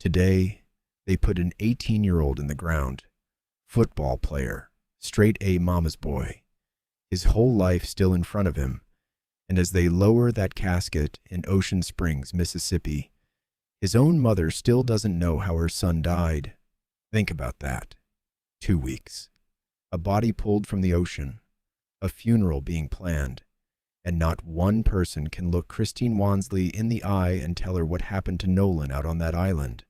Today, they put an 18-year-old in the ground. Football player, straight A mama's boy. His whole life still in front of him. And as they lower that casket in Ocean Springs, Mississippi, his own mother still doesn't know how her son died. Think about that. 2 weeks. A body pulled from the ocean. A funeral being planned. And not one person can look Christine Wonsley in the eye and tell her what happened to Nolan out on that island.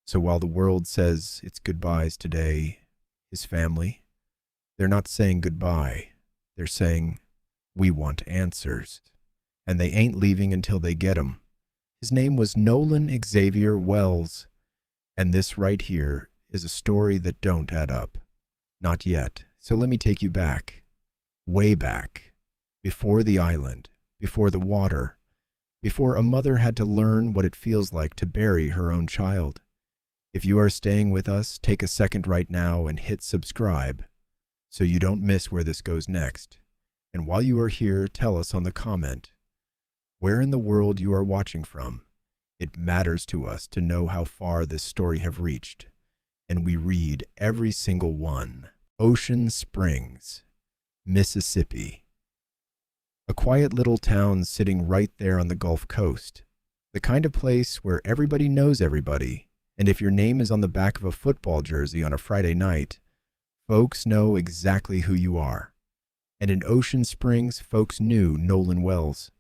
So while the world says its goodbyes today, his family, they're not saying goodbye. They're saying, we want answers. And they ain't leaving until they get 'em. His name was Nolan Xavier Wells. And this right here is a story that don't add up. Not yet. So let me take you back. Way back. Before the island. Before the water. Before a mother had to learn what it feels like to bury her own child. If you are staying with us, take a second right now and hit subscribe so you don't miss where this goes next. And while you are here, tell us on the comment where in the world you are watching from. It matters to us to know how far this story have reached. And we read every single one. Ocean Springs, Mississippi. A quiet little town sitting right there on the Gulf Coast. The kind of place where everybody knows everybody. And if your name is on the back of a football jersey on a Friday night, folks know exactly who you are. And in Ocean Springs, folks knew Nolan Wells.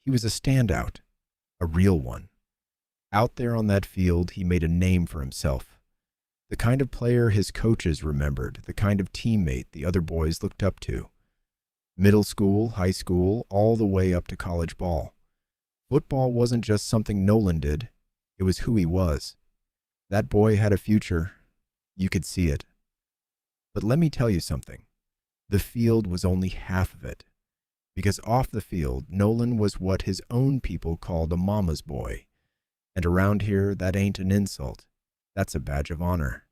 He was a standout, a real one. Out there on that field, he made a name for himself. The kind of player his coaches remembered, the kind of teammate the other boys looked up to. Middle school, high school, all the way up to college ball. Football wasn't just something Nolan did, it was who he was. That boy had a future. You could see it. But let me tell you something. The field was only half of it. Because off the field, Nolan was what his own people called a mama's boy. And around here, that ain't an insult. That's a badge of honor.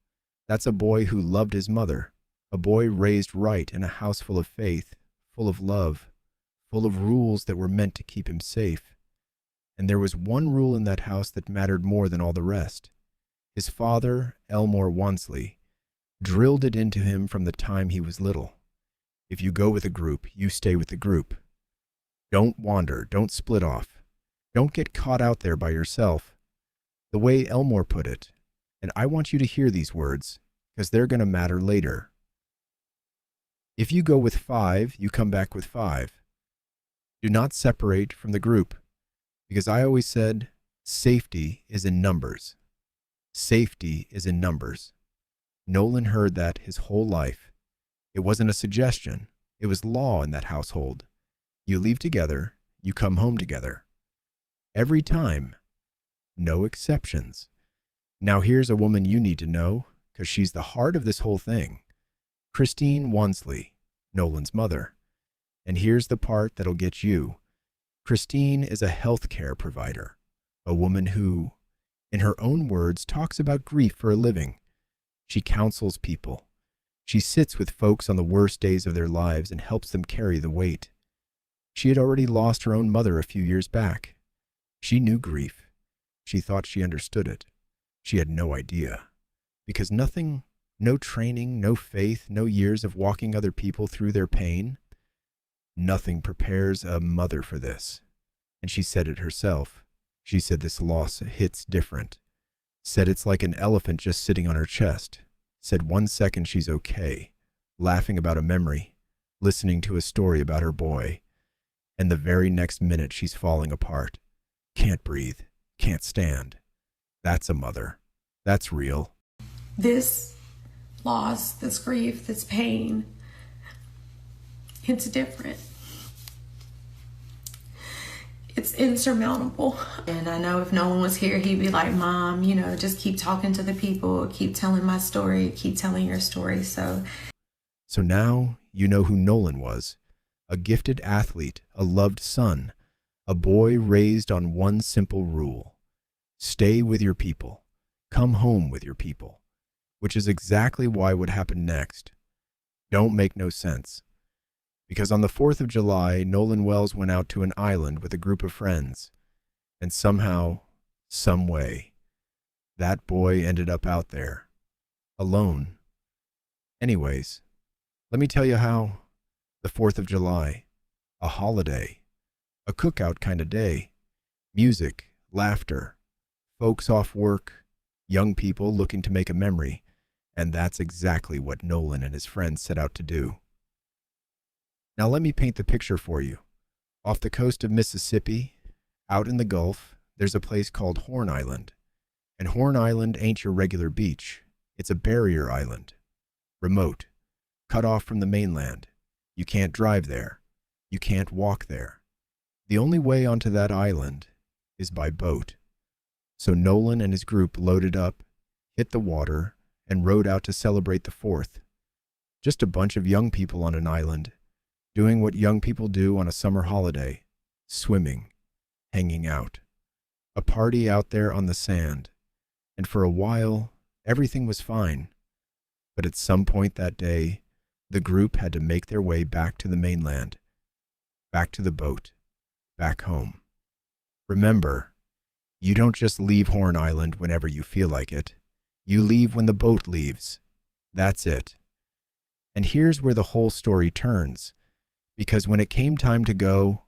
That's a boy who loved his mother. A boy raised right in a house full of faith, full of love, full of rules that were meant to keep him safe. And there was one rule in that house that mattered more than all the rest. His father, Elmore Wonsley, drilled it into him from the time he was little. If you go with a group, you stay with the group. Don't wander, don't split off. Don't get caught out there by yourself. The way Elmore put it, and I want you to hear these words, because they're going to matter later. If you go with 5, you come back with 5. Do not separate from the group, because I always said, safety is in numbers. Safety is in numbers. Nolan heard that his whole life. It wasn't a suggestion. It was law in that household. You leave together, you come home together. Every time. No exceptions. Now here's a woman you need to know, because she's the heart of this whole thing. Christine Wonsley, Nolan's mother. And here's the part that'll get you. Christine is a healthcare provider. A woman who, in her own words, talks about grief for a living. She counsels people. She sits with folks on the worst days of their lives and helps them carry the weight. She had already lost her own mother a few years back. She knew grief. She thought she understood it. She had no idea. Because nothing, no training, no faith, no years of walking other people through their pain, nothing prepares a mother for this. And she said it herself. She said this loss hits different. Said it's like an elephant just sitting on her chest. Said 1 second she's okay, laughing about a memory, listening to a story about her boy. And the very next minute she's falling apart. Can't breathe, can't stand. That's a mother. That's real. This loss, this grief, this pain, it's different. It's insurmountable. And I know if Nolan was here, he'd be like, Mom, just keep talking to the people, keep telling my story, keep telling your story. So now you know who Nolan was. A gifted athlete, a loved son, a boy raised on one simple rule. Stay with your people. Come home with your people. Which is exactly why what happened next don't make no sense. Because on the 4th of July, Nolan Wells went out to an island with a group of friends. And somehow, some way, That boy ended up out there, alone. Anyways, let me tell you how the 4th of July, a holiday, a cookout kind of day, music, laughter, folks off work, young people looking to make a memory, and that's exactly what Nolan and his friends set out to do. Now let me paint the picture for you. Off the coast of Mississippi, out in the Gulf, there's a place called Horn Island. And Horn Island ain't your regular beach. It's a barrier island. Remote. Cut off from the mainland. You can't drive there. You can't walk there. The only way onto that island is by boat. So Nolan and his group loaded up, hit the water, and rowed out to celebrate the 4th. Just a bunch of young people on an island, doing what young people do on a summer holiday, swimming, hanging out. A party out there on the sand. And for a while, everything was fine. But at some point that day, the group had to make their way back to the mainland, back to the boat, back home. Remember, you don't just leave Horn Island whenever you feel like it. You leave when the boat leaves. That's it. And here's where the whole story turns, because when it came time to go,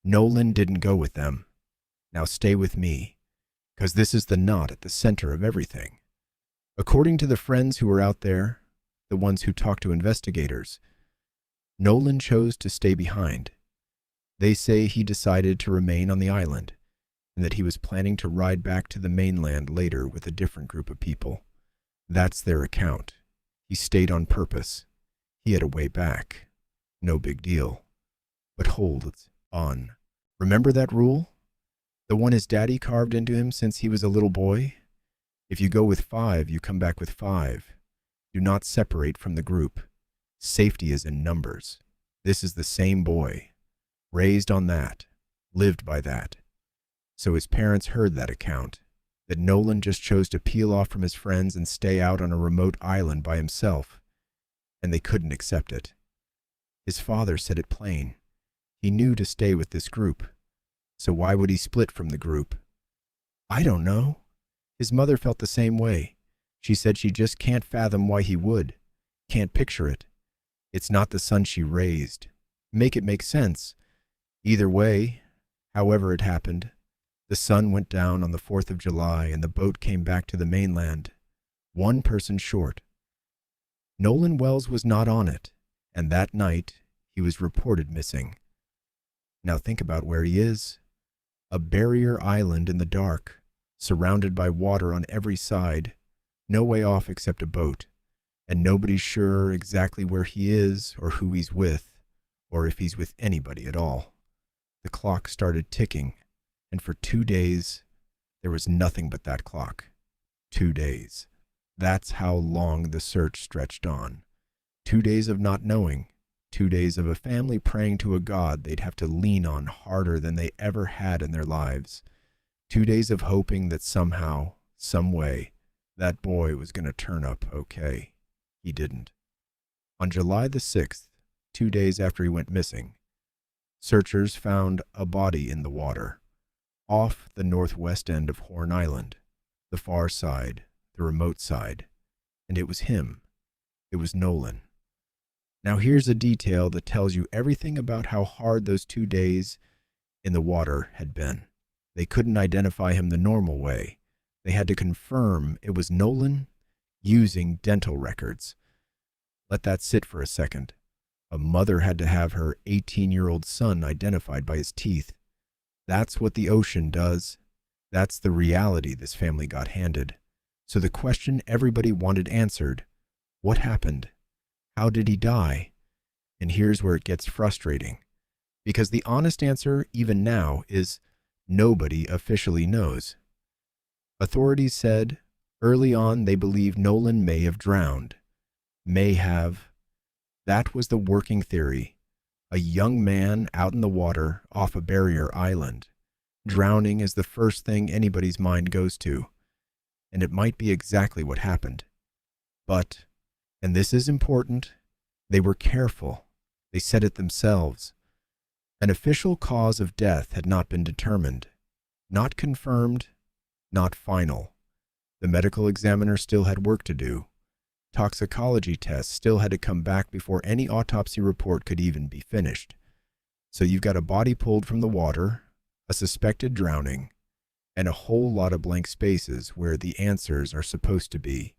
Nolan didn't go with them. Now stay with me, because this is the knot at the center of everything. According to the friends who were out there, the ones who talked to investigators, Nolan chose to stay behind. They say he decided to remain on the island, and that he was planning to ride back to the mainland later with a different group of people. That's their account. He stayed on purpose. He had a way back. No big deal. But hold on. Remember that rule? The one his daddy carved into him since he was a little boy? If you go with 5, you come back with 5. Do not separate from the group. Safety is in numbers. This is the same boy. Raised on that. Lived by that. So his parents heard that account, that Nolan just chose to peel off from his friends and stay out on a remote island by himself, and they couldn't accept it. His father said it plain. He knew to stay with this group. So why would he split from the group? I don't know. His mother felt the same way. She said she just can't fathom why he would. Can't picture it. It's not the son she raised. Make it make sense. Either way, however it happened, the sun went down on the 4th of July and the boat came back to the mainland, one person short. Nolan Wells was not on it, and that night he was reported missing. Now think about where he is. A barrier island in the dark, surrounded by water on every side, no way off except a boat, and nobody's sure exactly where he is or who he's with, or if he's with anybody at all. The clock started ticking, and for 2 days, there was nothing but that clock. 2 days. That's how long the search stretched on. 2 days of not knowing. 2 days of a family praying to a God they'd have to lean on harder than they ever had in their lives. 2 days of hoping that somehow, some way, that boy was going to turn up okay. He didn't. On July the 6th, 2 days after he went missing, searchers found a body in the water, off the northwest end of Horn Island, the far side, the remote side, and it was him. It was Nolan. Now here's a detail that tells you everything about how hard those 2 days in the water had been. They couldn't identify him the normal way. They had to confirm it was Nolan using dental records. Let that sit for a second. A mother had to have her 18-year-old son identified by his teeth. That's what the ocean does. That's the reality this family got handed. So the question everybody wanted answered, what happened? How did he die? And here's where it gets frustrating. Because the honest answer, even now, is nobody officially knows. Authorities said early on they believe Nolan may have drowned. May have. That was the working theory. A young man out in the water off a barrier island. Drowning is the first thing anybody's mind goes to. And it might be exactly what happened. But, and this is important, they were careful. They said it themselves. An official cause of death had not been determined. Not confirmed, not final. The medical examiner still had work to do. Toxicology tests still had to come back before any autopsy report could even be finished. So you've got a body pulled from the water, a suspected drowning, and a whole lot of blank spaces where the answers are supposed to be.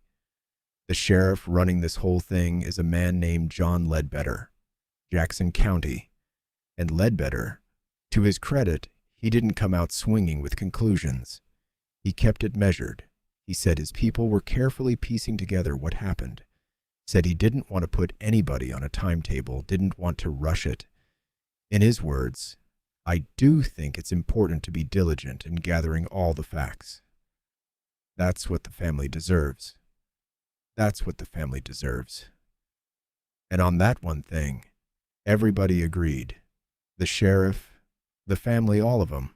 The sheriff running this whole thing is a man named John Ledbetter, Jackson County. And Ledbetter, to his credit, he didn't come out swinging with conclusions. He kept it measured. He said his people were carefully piecing together what happened. Said he didn't want to put anybody on a timetable, didn't want to rush it. In his words, I do think it's important to be diligent in gathering all the facts. That's what the family deserves. That's what the family deserves. And on that one thing, everybody agreed. The sheriff, the family, all of them.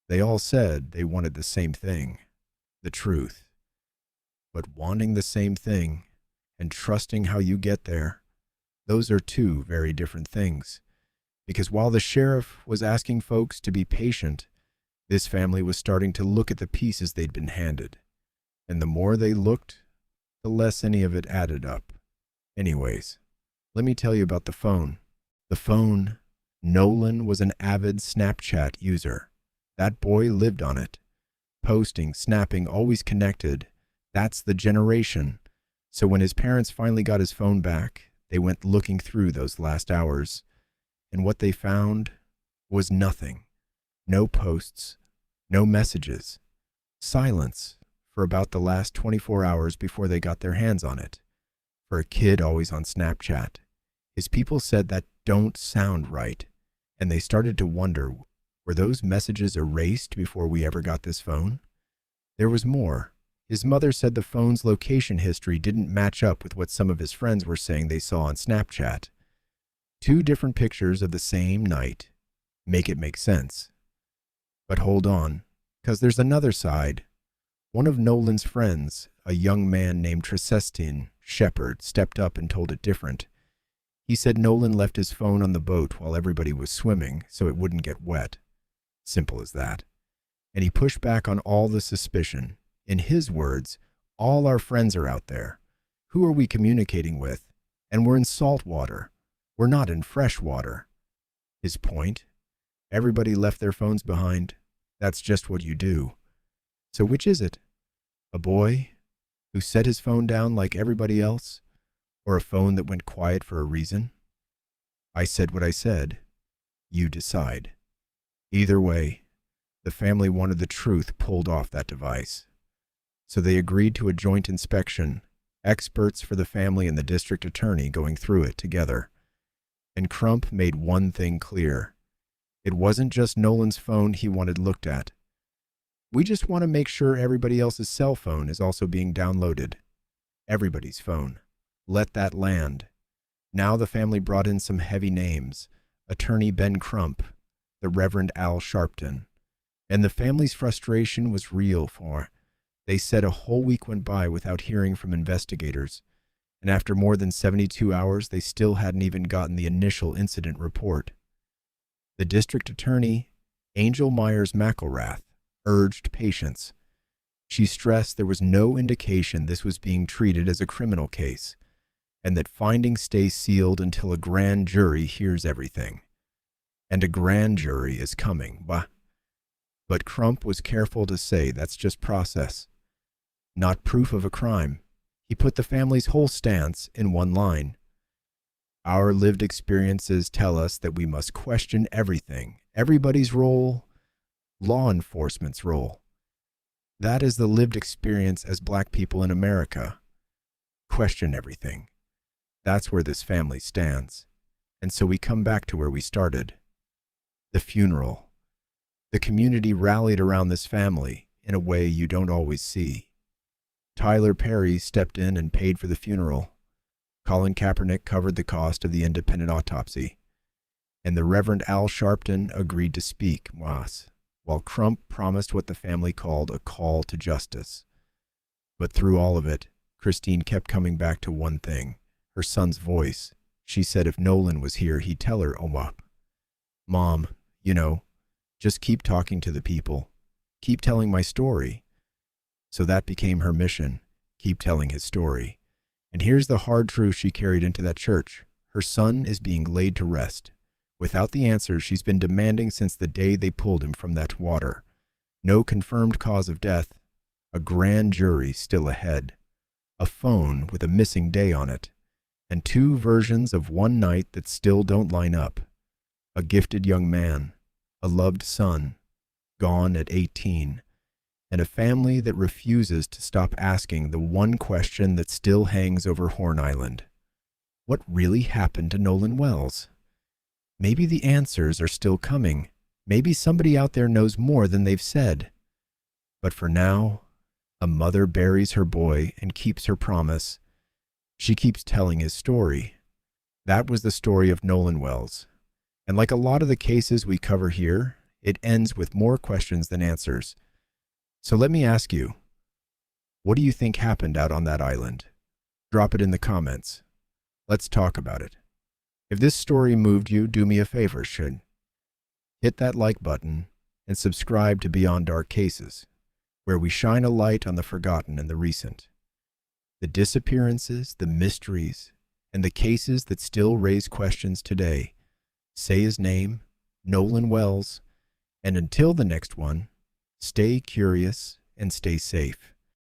They all said they wanted the same thing, the truth. But wanting the same thing and trusting how you get there, those are two very different things. Because while the sheriff was asking folks to be patient, this family was starting to look at the pieces they'd been handed. And the more they looked, the less any of it added up. Anyways, let me tell you about the phone. The phone. Nolan was an avid Snapchat user. That boy lived on it. Posting, snapping, always connected. That's the generation. So when his parents finally got his phone back, they went looking through those last hours. And what they found was nothing. No posts, no messages. Silence for about the last 24 hours before they got their hands on it. For a kid always on Snapchat. His people said that don't sound right, and they started to wonder, were those messages erased before we ever got this phone? There was more. His mother said the phone's location history didn't match up with what some of his friends were saying they saw on Snapchat. 2 different pictures of the same night. Make it make sense. But hold on, because there's another side. One of Nolan's friends, a young man named Tresestin Shepard, stepped up and told it different. He said Nolan left his phone on the boat while everybody was swimming so it wouldn't get wet. Simple as that. And he pushed back on all the suspicion. In his words, all our friends are out there. Who are we communicating with? And we're in salt water. We're not in fresh water. His point? Everybody left their phones behind. That's just what you do. So which is it? A boy who set his phone down like everybody else? Or a phone that went quiet for a reason? I said what I said. You decide. Either way, the family wanted the truth pulled off that device. So they agreed to a joint inspection, experts for the family and the district attorney going through it together. And Crump made one thing clear. It wasn't just Nolan's phone he wanted looked at. We just want to make sure everybody else's cell phone is also being downloaded. Everybody's phone. Let that land. Now the family brought in some heavy names. Attorney Ben Crump, the Reverend Al Sharpton. And the family's frustration was real, for they said a whole week went by without hearing from investigators. And after more than 72 hours, they still hadn't even gotten the initial incident report. The district attorney, Angel Myers McElrath, urged patience. She stressed there was no indication this was being treated as a criminal case, and that findings stay sealed until a grand jury hears everything. And a grand jury is coming, But Crump was careful to say that's just process, not proof of a crime. He put the family's whole stance in one line. Our lived experiences tell us that we must question everything, everybody's role, law enforcement's role. That is the lived experience as Black people in America. Question everything. That's where this family stands. And so we come back to where we started. The funeral. The community rallied around this family in a way you don't always see. Tyler Perry stepped in and paid for the funeral. Colin Kaepernick covered the cost of the independent autopsy. And the Reverend Al Sharpton agreed to speak, while Crump promised what the family called a call to justice. But through all of it, Christine kept coming back to one thing, her son's voice. She said if Nolan was here, he'd tell her, Mom, just keep talking to the people. Keep telling my story. So that became her mission, keep telling his story. And here's the hard truth she carried into that church. Her son is being laid to rest, without the answers she's been demanding since the day they pulled him from that water. No confirmed cause of death, a grand jury still ahead, a phone with a missing day on it, and two versions of one night that still don't line up. A gifted young man, a loved son, gone at 18, and a family that refuses to stop asking the one question that still hangs over Horn Island. What really happened to Nolan Wells? Maybe the answers are still coming. Maybe somebody out there knows more than they've said. But for now, a mother buries her boy and keeps her promise. She keeps telling his story. That was the story of Nolan Wells. And like a lot of the cases we cover here, it ends with more questions than answers. So let me ask you, what do you think happened out on that island? Drop it in the comments. Let's talk about it. If this story moved you, do me a favor, hit that like button and subscribe to Beyond Dark Cases, where we shine a light on the forgotten and the recent. The disappearances, the mysteries, and the cases that still raise questions today. Say his name, Nolan Wells, and until the next one, stay curious and stay safe.